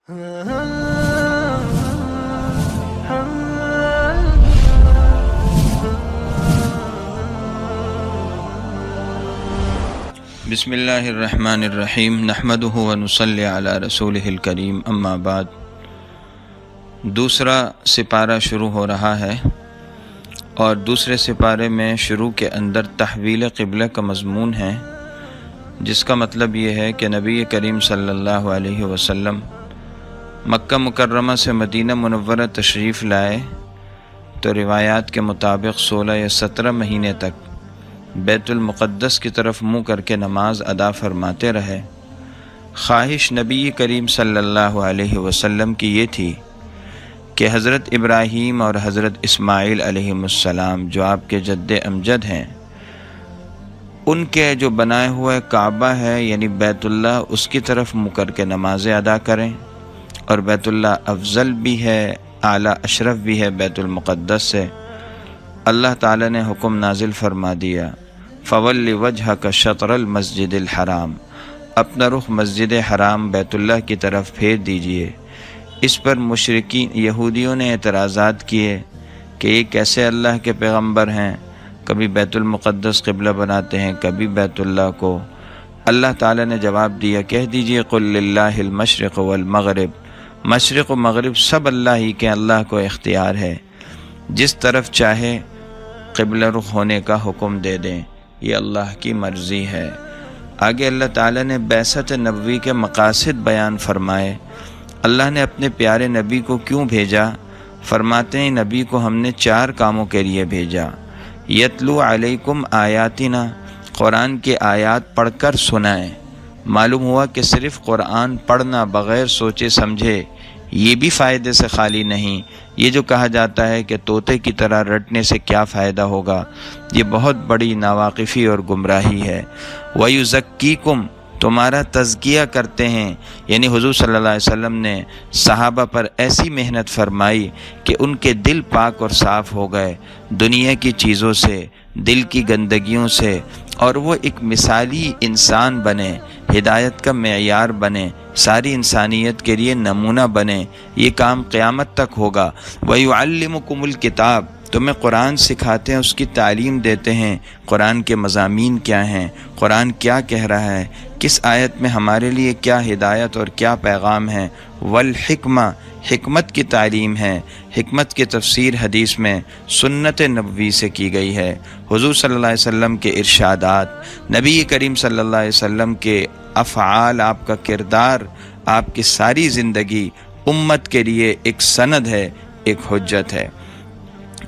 بسم اللہ الرحمن الرحیم نحمدہ ونصلی علی رسولہ الکریم اما بعد۔ دوسرا سپارہ شروع ہو رہا ہے اور دوسرے سپارے میں شروع کے اندر تحویل قبلہ کا مضمون ہے، جس کا مطلب یہ ہے کہ نبی کریم صلی اللہ علیہ وسلم مکہ مکرمہ سے مدینہ منورہ تشریف لائے تو روایات کے مطابق 16 یا 17 مہینے تک بیت المقدس کی طرف منہ کر کے نماز ادا فرماتے رہے۔ خواہش نبی کریم صلی اللہ علیہ وسلم کی یہ تھی کہ حضرت ابراہیم اور حضرت اسماعیل علیہ السلام جو آپ کے جد امجد ہیں، ان کے جو بنائے ہوئے کعبہ ہے یعنی بیت اللہ، اس کی طرف منہ کر کے نمازیں ادا کریں، اور بیت اللہ افضل بھی ہے، اعلیٰ اشرف بھی ہے بیت المقدس سے۔ اللہ تعالیٰ نے حکم نازل فرما دیا، فَوَلِّ وَجْهَكَ شَطْرَ الْمَسْجِدِ الْحَرَامِ، اپنا رخ مسجد حرام بیت اللہ کی طرف پھیر دیجئے۔ اس پر مشرکین یہودیوں نے اعتراضات کیے کہ یہ کیسے اللہ کے پیغمبر ہیں، کبھی بیت المقدس قبلہ بناتے ہیں، کبھی بیت اللہ کو۔ اللہ تعالیٰ نے جواب دیا، کہہ دیجئے قُلْ لِلَّهِ الْمَشْرِقُ وَالْمَغْرِبُ، مشرق و مغرب سب اللہ ہی کے، اللہ کو اختیار ہے، جس طرف چاہے قبلہ رخ ہونے کا حکم دے دیں، یہ اللہ کی مرضی ہے۔ آگے اللہ تعالیٰ نے بعثت نبوی کے مقاصد بیان فرمائے۔ اللہ نے اپنے پیارے نبی کو کیوں بھیجا؟ فرماتے ہیں نبی کو ہم نے 4 کاموں کے لیے بھیجا۔ یتلو علیکم آیاتنا، قرآن کے آیات پڑھ کر سنائیں۔ معلوم ہوا کہ صرف قرآن پڑھنا بغیر سوچے سمجھے یہ بھی فائدے سے خالی نہیں۔ یہ جو کہا جاتا ہے کہ طوطے کی طرح رٹنے سے کیا فائدہ ہوگا، یہ بہت بڑی ناواقفی اور گمراہی ہے۔ وَيُزَكِّيكُمْ، تمہارا تزکیہ کرتے ہیں، یعنی حضور صلی اللہ علیہ وسلم نے صحابہ پر ایسی محنت فرمائی کہ ان کے دل پاک اور صاف ہو گئے دنیا کی چیزوں سے، دل کی گندگیوں سے، اور وہ ایک مثالی انسان بنے، ہدایت کا معیار بنے، ساری انسانیت کے لیے نمونہ بنے۔ یہ کام قیامت تک ہوگا۔ وَيُعَلِّمُكُمُ الْكِتَابَ، تمہیں قرآن سکھاتے ہیں، اس کی تعلیم دیتے ہیں، قرآن کے مضامین کیا ہیں، قرآن کیا کہہ رہا ہے، کس آیت میں ہمارے لیے کیا ہدایت اور کیا پیغام ہے۔ والحکمہ، حکمت کی تعلیم ہے۔ حکمت کی تفسیر حدیث میں سنت نبوی سے کی گئی ہے۔ حضور صلی اللہ علیہ وسلم کے ارشادات، نبی کریم صلی اللہ علیہ وسلم کے افعال، آپ کا کردار، آپ کی ساری زندگی امت کے لیے ایک سند ہے، ایک حجت ہے۔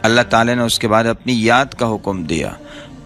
اللہ تعالیٰ نے اس کے بعد اپنی یاد کا حکم دیا،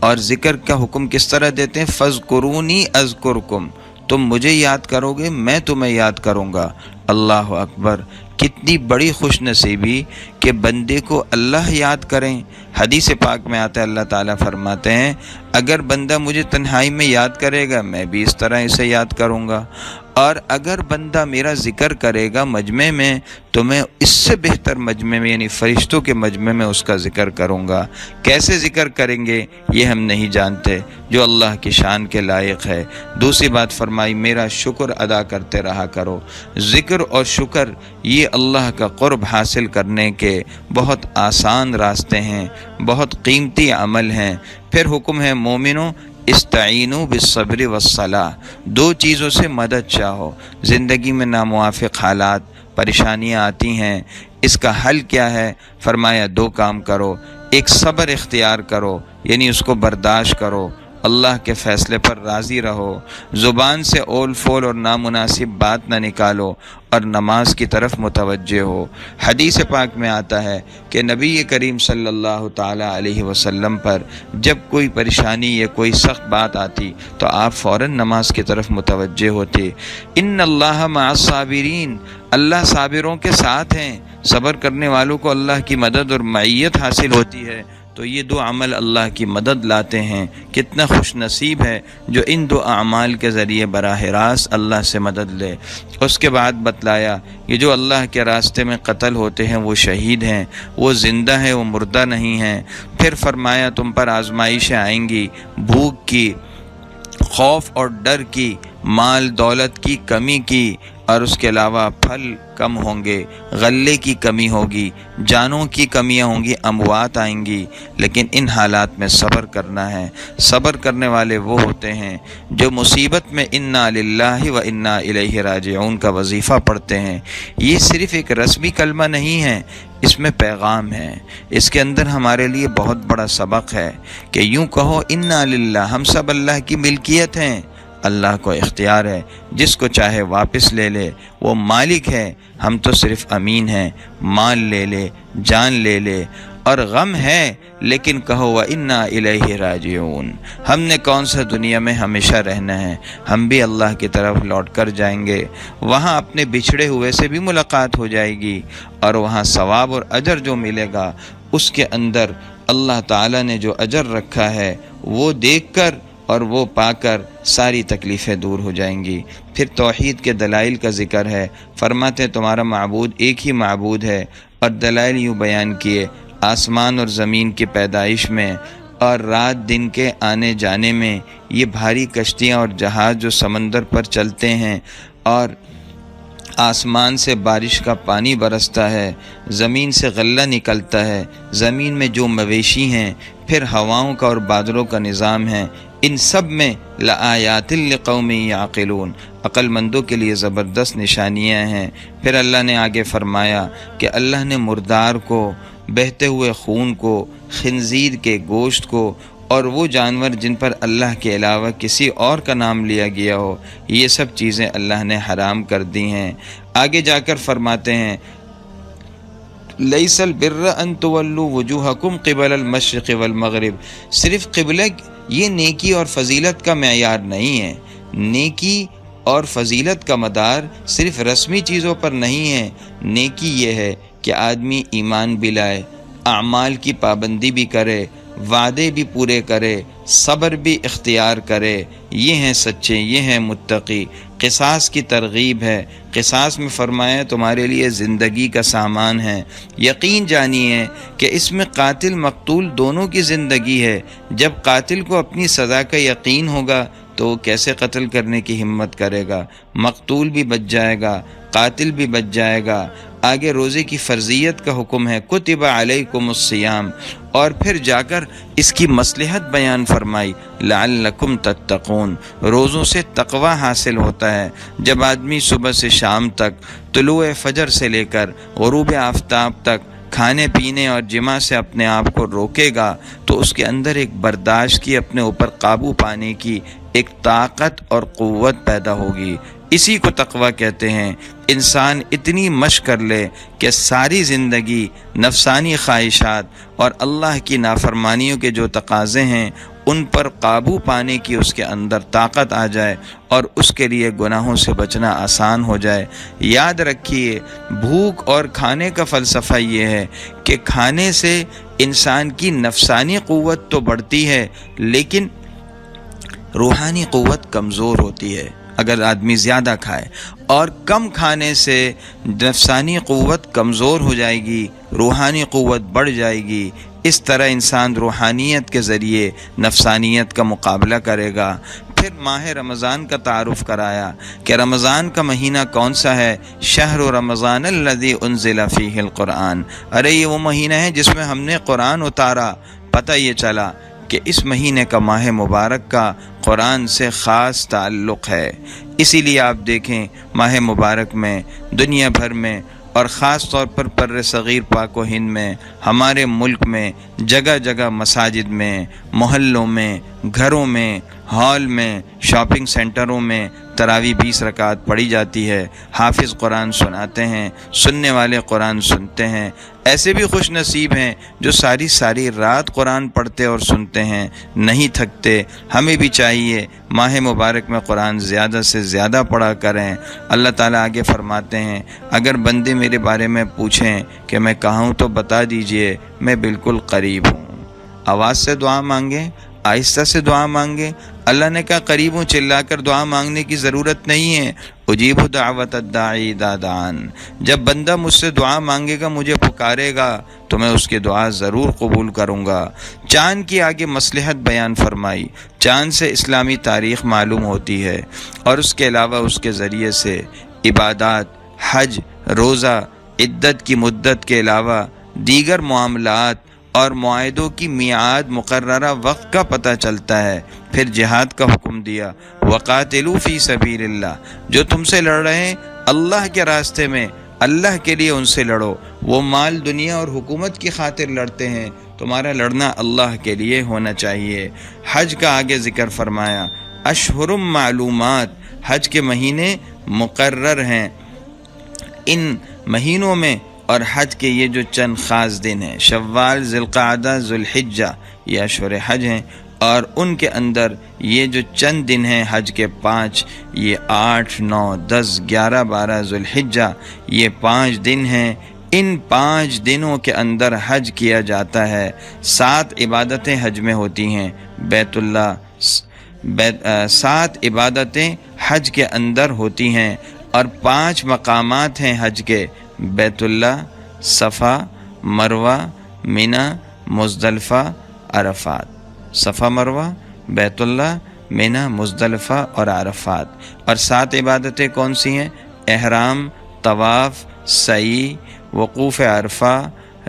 اور ذکر کا حکم کس طرح دیتے ہیں؟ فَاذْكُرُونِي أَذْكُرْكُمْ، تم مجھے یاد کرو گے، میں تمہیں یاد کروں گا۔ اللہ اکبر، کتنی بڑی خوش نصیبی کہ بندے کو اللہ یاد کریں۔ حدیث پاک میں آتا ہے، اللہ تعالیٰ فرماتے ہیں اگر بندہ مجھے تنہائی میں یاد کرے گا، میں بھی اس طرح اسے یاد کروں گا، اور اگر بندہ میرا ذکر کرے گا مجمع میں، تو میں اس سے بہتر مجمع میں یعنی فرشتوں کے مجمع میں اس کا ذکر کروں گا۔ کیسے ذکر کریں گے یہ ہم نہیں جانتے، جو اللہ کی شان کے لائق ہے۔ دوسری بات فرمائی، میرا شکر ادا کرتے رہا کرو۔ ذکر اور شکر یہ اللہ کا قرب حاصل کرنے کے بہت آسان راستے ہیں، بہت قیمتی عمل ہیں۔ پھر حکم ہے مومنوں، استعینوا بالصبر والصلاۃ، 2 چیزوں سے مدد چاہو۔ زندگی میں ناموافق حالات، پریشانیاں آتی ہیں، اس کا حل کیا ہے؟ فرمایا 2 کام کرو۔ ایک صبر اختیار کرو، یعنی اس کو برداشت کرو، اللہ کے فیصلے پر راضی رہو، زبان سے اول فول اور نامناسب بات نہ نکالو، اور نماز کی طرف متوجہ ہو۔ حدیث پاک میں آتا ہے کہ نبی کریم صلی اللہ تعالی علیہ وسلم پر جب کوئی پریشانی یا کوئی سخت بات آتی تو آپ فوراً نماز کی طرف متوجہ ہوتے۔ ان اللہ مع الصابرین، اللہ صابروں کے ساتھ ہیں، صبر کرنے والوں کو اللہ کی مدد اور معیت حاصل ہوتی ہے۔ تو یہ 2 عمل اللہ کی مدد لاتے ہیں۔ کتنا خوش نصیب ہے جو ان 2 اعمال کے ذریعے براہ راست اللہ سے مدد لے۔ اس کے بعد بتلایا یہ جو اللہ کے راستے میں قتل ہوتے ہیں وہ شہید ہیں، وہ زندہ ہیں، وہ مردہ نہیں ہیں۔ پھر فرمایا تم پر آزمائشیں آئیں گی، بھوک کی، خوف اور ڈر کی، مال دولت کی کمی کی، اور اس کے علاوہ پھل کم ہوں گے، غلے کی کمی ہوگی، جانوں کی کمیاں ہوں گی، اموات آئیں گی، لیکن ان حالات میں صبر کرنا ہے۔ صبر کرنے والے وہ ہوتے ہیں جو مصیبت میں انا للہ و انا الیہ راجعون کا وظیفہ پڑھتے ہیں۔ یہ صرف ایک رسمی کلمہ نہیں ہے، اس میں پیغام ہے، اس کے اندر ہمارے لیے بہت بڑا سبق ہے کہ یوں کہو انا للہ، ہم سب اللہ کی ملکیت ہیں، اللہ کو اختیار ہے، جس کو چاہے واپس لے لے، وہ مالک ہے، ہم تو صرف امین ہیں، مال لے لے، جان لے لے، اور غم ہے لیکن کہو وَإِنَّا إِلَيْهِ راجعون، ہم نے کون سا دنیا میں ہمیشہ رہنا ہے، ہم بھی اللہ کی طرف لوٹ کر جائیں گے، وہاں اپنے بچھڑے ہوئے سے بھی ملاقات ہو جائے گی، اور وہاں ثواب اور اجر جو ملے گا اس کے اندر اللہ تعالیٰ نے جو اجر رکھا ہے وہ دیکھ کر اور وہ پا کر ساری تکلیفیں دور ہو جائیں گی۔ پھر توحید کے دلائل کا ذکر ہے، فرماتے ہیں تمہارا معبود ایک ہی معبود ہے، اور دلائل یوں بیان کیے، آسمان اور زمین کی پیدائش میں اور رات دن کے آنے جانے میں، یہ بھاری کشتیاں اور جہاز جو سمندر پر چلتے ہیں، اور آسمان سے بارش کا پانی برستا ہے، زمین سے غلہ نکلتا ہے، زمین میں جو مویشی ہیں، پھر ہواؤں کا اور بادلوں کا نظام ہے، ان سب میں لآیات لقوم یعقلون، عقل مندوں کے لیے زبردست نشانیاں ہیں۔ پھر اللہ نے آگے فرمایا کہ اللہ نے مردار کو، بہتے ہوئے خون کو، خنزیر کے گوشت کو، اور وہ جانور جن پر اللہ کے علاوہ کسی اور کا نام لیا گیا ہو، یہ سب چیزیں اللہ نے حرام کر دی ہیں۔ آگے جا کر فرماتے ہیں لیس البر ان تولوا وجوہکم قبل المشرق والمغرب، صرف قبلہ یہ نیکی اور فضیلت کا معیار نہیں ہے، نیکی اور فضیلت کا مدار صرف رسمی چیزوں پر نہیں ہے، نیکی یہ ہے کہ آدمی ایمان بھی لائے، اعمال کی پابندی بھی کرے، وعدے بھی پورے کرے، صبر بھی اختیار کرے، یہ ہیں سچے، یہ ہیں متقی۔ قصاص کی ترغیب ہے، قصاص میں فرمایا تمہارے لیے زندگی کا سامان ہے، یقین جانیے کہ اس میں قاتل مقتول دونوں کی زندگی ہے۔ جب قاتل کو اپنی سزا کا یقین ہوگا تو وہ کیسے قتل کرنے کی ہمت کرے گا، مقتول بھی بچ جائے گا، قاتل بھی بچ جائے گا۔ آگے روزے کی فرضیت کا حکم ہے، کتب علیکم الصیام، اور پھر جا کر اس کی مصلحت بیان فرمائی، لعلکم تتقون، روزوں سے تقوی حاصل ہوتا ہے۔ جب آدمی صبح سے شام تک، طلوع فجر سے لے کر غروب آفتاب تک کھانے پینے اور جماع سے اپنے آپ کو روکے گا تو اس کے اندر ایک برداشت کی، اپنے اوپر قابو پانے کی ایک طاقت اور قوت پیدا ہوگی۔ اسی کو تقویٰ کہتے ہیں۔ انسان اتنی مشق کر لے کہ ساری زندگی نفسانی خواہشات اور اللہ کی نافرمانیوں کے جو تقاضے ہیں ان پر قابو پانے کی اس کے اندر طاقت آ جائے، اور اس کے لیے گناہوں سے بچنا آسان ہو جائے۔ یاد رکھیے، بھوک اور کھانے کا فلسفہ یہ ہے کہ کھانے سے انسان کی نفسانی قوت تو بڑھتی ہے لیکن روحانی قوت کمزور ہوتی ہے اگر آدمی زیادہ کھائے، اور کم کھانے سے نفسانی قوت کمزور ہو جائے گی، روحانی قوت بڑھ جائے گی۔ اس طرح انسان روحانیت کے ذریعے نفسانیت کا مقابلہ کرے گا۔ پھر ماہ رمضان کا تعارف کرایا کہ رمضان کا مہینہ کون سا ہے، شہر رمضان الذی انزل فیہ القرآن، ارے یہ وہ مہینہ ہے جس میں ہم نے قرآن اتارا۔ پتہ یہ چلا کہ اس مہینے کا، ماہ مبارک کا، قرآن سے خاص تعلق ہے۔ اسی لیے آپ دیکھیں ماہ مبارک میں دنیا بھر میں اور خاص طور پر بر صغیر پاک و ہند میں، ہمارے ملک میں جگہ جگہ مساجد میں، محلوں میں، گھروں میں، ہال میں، شاپنگ سینٹروں میں تراویح 20 رکعت پڑھی جاتی ہے، حافظ قرآن سناتے ہیں، سننے والے قرآن سنتے ہیں۔ ایسے بھی خوش نصیب ہیں جو ساری رات قرآن پڑھتے اور سنتے ہیں، نہیں تھکتے۔ ہمیں بھی چاہیے ماہ مبارک میں قرآن زیادہ سے زیادہ پڑھا کریں۔ اللہ تعالیٰ آگے فرماتے ہیں، اگر بندے میرے بارے میں پوچھیں کہ میں کہاں ہوں تو بتا دیجئے میں بالکل قریب ہوں۔ آواز سے دعا مانگیں، آہستہ سے دعا مانگیں۔ اللہ نے کہا قریب ہوں، چلا کر دعا مانگنے کی ضرورت نہیں ہے۔ اجیب دعوت الداعی اذا دعان، جب بندہ مجھ سے دعا مانگے گا، مجھے پکارے گا تو میں اس کی دعا ضرور قبول کروں گا۔ چاند کی آگے مصلحت بیان فرمائی، چاند سے اسلامی تاریخ معلوم ہوتی ہے، اور اس کے علاوہ اس کے ذریعے سے عبادات، حج، روزہ، عدت کی مدت کے علاوہ دیگر معاملات اور معاہدوں کی میعاد مقررہ وقت کا پتہ چلتا ہے۔ پھر جہاد کا حکم دیا، وقاتلوا فی سبیل اللہ، جو تم سے لڑ رہے ہیں اللہ کے راستے میں، اللہ کے لیے ان سے لڑو۔ وہ مال، دنیا اور حکومت کی خاطر لڑتے ہیں، تمہارا لڑنا اللہ کے لیے ہونا چاہیے۔ حج کا آگے ذکر فرمایا، اشہر معلومات، حج کے مہینے مقرر ہیں، ان مہینوں میں اور حج کے یہ جو چند خاص دن ہیں، شوال، ذی القعدہ، ذو الحجہ، یہ اشہر حج ہیں، اور ان کے اندر یہ جو چند دن ہیں حج کے 5، یہ 8، 9، 10، 11، 12 ذو الحجہ، یہ 5 دن ہیں۔ ان 5 دنوں کے اندر حج کیا جاتا ہے۔ 7 عبادتیں حج میں ہوتی ہیں، 7 عبادتیں حج کے اندر ہوتی ہیں، اور 5 مقامات ہیں حج کے، بیت اللہ، صفا، مروہ، منی، مزدلفہ، عرفات۔ صفا، مروہ، بیت اللہ، منی، مزدلفہ اور عرفات۔ اور 7 عبادتیں کون سی ہیں؟ احرام، طواف، سعی، وقوف عرفہ،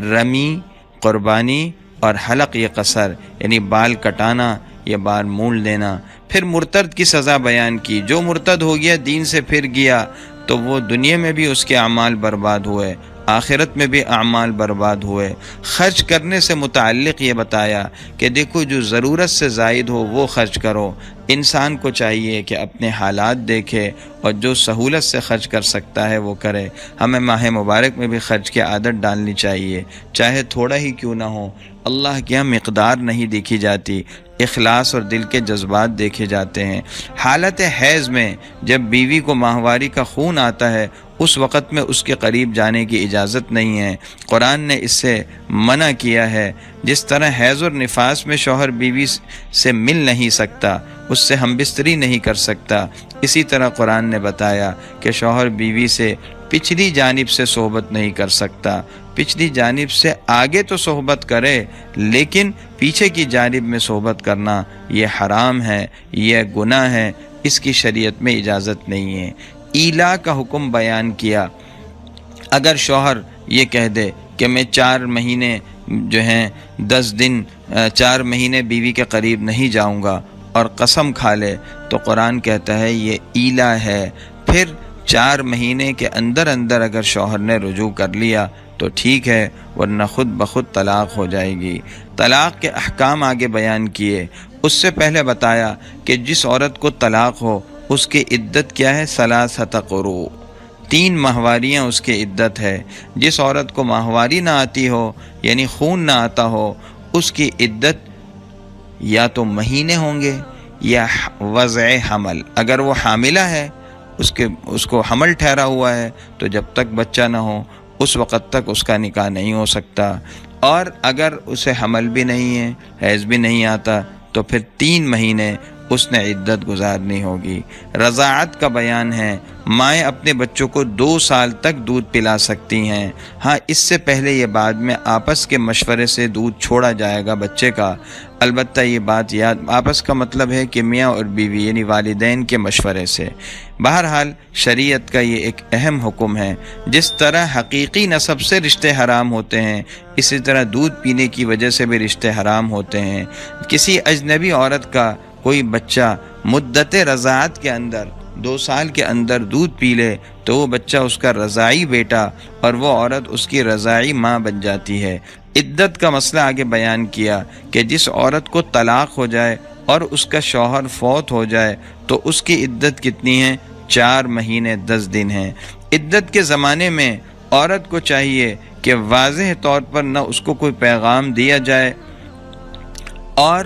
رمی، قربانی اور حلق یا قصر، یعنی بال کٹانا یا بال مونڈ دینا۔ پھر مرتد کی سزا بیان کی، جو مرتد ہو گیا، دین سے پھر گیا، تو وہ دنیا میں بھی اس کے اعمال برباد ہوئے، آخرت میں بھی اعمال برباد ہوئے۔ خرچ کرنے سے متعلق یہ بتایا کہ دیکھو جو ضرورت سے زائد ہو وہ خرچ کرو۔ انسان کو چاہیے کہ اپنے حالات دیکھے اور جو سہولت سے خرچ کر سکتا ہے وہ کرے۔ ہمیں ماہ مبارک میں بھی خرچ کی عادت ڈالنی چاہیے، چاہے تھوڑا ہی کیوں نہ ہو۔ اللہ کے یہاں مقدار نہیں دیکھی جاتی، اخلاص اور دل کے جذبات دیکھے جاتے ہیں۔ حالت حیض میں جب بیوی کو ماہواری کا خون آتا ہے، اس وقت میں اس کے قریب جانے کی اجازت نہیں ہے، قرآن نے اس سے منع کیا ہے۔ جس طرح حیض اور نفاس میں شوہر بیوی سے مل نہیں سکتا، اس سے ہم بستری نہیں کر سکتا، اسی طرح قرآن نے بتایا کہ شوہر بیوی سے پچھلی جانب سے صحبت نہیں کر سکتا۔ پچھلی جانب سے آگے تو صحبت کرے، لیکن پیچھے کی جانب میں صحبت کرنا یہ حرام ہے، یہ گناہ ہے، اس کی شریعت میں اجازت نہیں ہے۔ ایلا کا حکم بیان کیا، اگر شوہر یہ کہہ دے کہ میں 4 مہینے جو ہیں 10 دن 4 مہینے بیوی کے قریب نہیں جاؤں گا اور قسم کھا لے، تو قرآن کہتا ہے یہ ایلا ہے۔ پھر 4 مہینے کے اندر اگر شوہر نے رجوع کر لیا تو ٹھیک ہے، ورنہ خود بخود طلاق ہو جائے گی۔ طلاق کے احکام آگے بیان کیے۔ اس سے پہلے بتایا کہ جس عورت کو طلاق ہو اس کی عدت کیا ہے؟ 3 قروء، 3 ماہواریاں اس کی عدت ہے۔ جس عورت کو ماہواری نہ آتی ہو، یعنی خون نہ آتا ہو، اس کی عدت یا تو مہینے ہوں گے یا وضع حمل، اگر وہ حاملہ ہے، اس کو حمل ٹھہرا ہوا ہے، تو جب تک بچہ نہ ہو اس وقت تک اس کا نکاح نہیں ہو سکتا، اور اگر اسے حمل بھی نہیں ہے، حیض بھی نہیں آتا، تو پھر 3 مہینے اس نے عدت گزارنی ہوگی۔ رضاعت کا بیان ہے، مائیں اپنے بچوں کو 2 سال تک دودھ پلا سکتی ہیں، ہاں اس سے پہلے یہ بعد میں آپس کے مشورے سے دودھ چھوڑا جائے گا بچے کا۔ البتہ یہ بات یاد، آپس کا مطلب ہے کہ میاں اور بیوی یعنی والدین کے مشورے سے۔ بہرحال شریعت کا یہ ایک اہم حکم ہے۔ جس طرح حقیقی نسب سے رشتے حرام ہوتے ہیں، اسی طرح دودھ پینے کی وجہ سے بھی رشتے حرام ہوتے ہیں۔ کسی اجنبی عورت کا کوئی بچہ مدت رضاعت کے اندر 2 سال کے اندر دودھ پی لے تو وہ بچہ اس کا رضاعی بیٹا اور وہ عورت اس کی رضاعی ماں بن جاتی ہے۔ عدت کا مسئلہ آگے بیان کیا کہ جس عورت کو طلاق ہو جائے اور اس کا شوہر فوت ہو جائے تو اس کی عدت کتنی ہے؟ 4 مہینے 10 دن ہیں۔ عدت کے زمانے میں عورت کو چاہیے کہ واضح طور پر نہ اس کو کوئی پیغام دیا جائے اور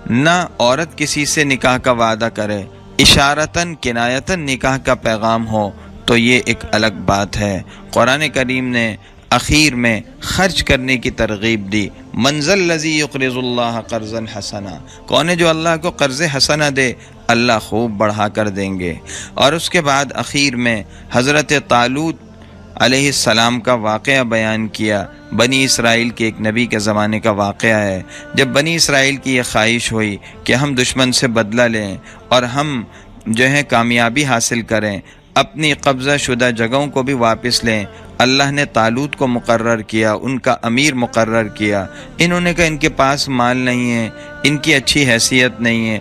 نہ عورت کسی سے نکاح کا وعدہ کرے، اشارتاً کنایتاً نکاح کا پیغام ہو تو یہ ایک الگ بات ہے۔ قرآن کریم نے اخیر میں خرچ کرنے کی ترغیب دی، من ذا الذی یقرض اللہ قرضا حسنا، کون ہے جو اللہ کو قرض حسنہ دے؟ اللہ خوب بڑھا کر دیں گے۔ اور اس کے بعد اخیر میں حضرت طالوت علیہ السلام کا واقعہ بیان کیا۔ بنی اسرائیل کے ایک نبی کے زمانے کا واقعہ ہے، جب بنی اسرائیل کی یہ خواہش ہوئی کہ ہم دشمن سے بدلہ لیں اور ہم جو ہے کامیابی حاصل کریں، اپنی قبضہ شدہ جگہوں کو بھی واپس لیں۔ اللہ نے طالوت کو مقرر کیا، ان کا امیر مقرر کیا۔ انہوں نے کہا ان کے پاس مال نہیں ہے، ان کی اچھی حیثیت نہیں ہے۔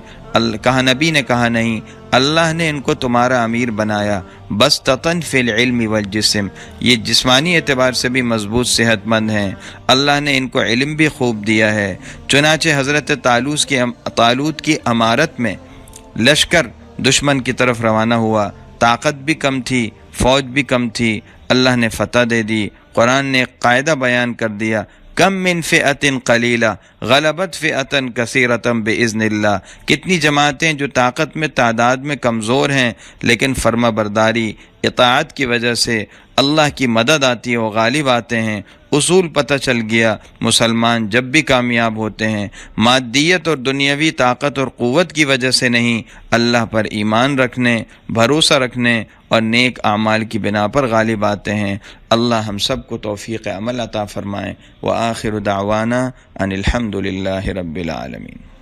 کہا نبی نے کہا نہیں، اللہ نے ان کو تمہارا امیر بنایا، بسطۃ فی العلم والجسم، یہ جسمانی اعتبار سے بھی مضبوط صحت مند ہیں، اللہ نے ان کو علم بھی خوب دیا ہے۔ چنانچہ حضرت طالوت کی امارت میں لشکر دشمن کی طرف روانہ ہوا، طاقت بھی کم تھی، فوج بھی کم تھی، اللہ نے فتح دے دی۔ قرآن نے ایک قاعدہ بیان کر دیا، کم من فئۃ قلیلہ غلبت فئۃ کثیرۃ باذن اللہ، کتنی جماعتیں جو طاقت میں تعداد میں کمزور ہیں لیکن فرما برداری اطاعت کی وجہ سے اللہ کی مدد آتی ہے، وہ غالب آتے ہیں۔ اصول پتہ چل گیا، مسلمان جب بھی کامیاب ہوتے ہیں مادیت اور دنیاوی طاقت اور قوت کی وجہ سے نہیں، اللہ پر ایمان رکھنے، بھروسہ رکھنے اور نیک اعمال کی بنا پر غالب آتے ہیں۔ اللہ ہم سب کو توفیق عمل عطا فرمائے۔ وآخر دعوانا ان الحمد للہ رب العالمین۔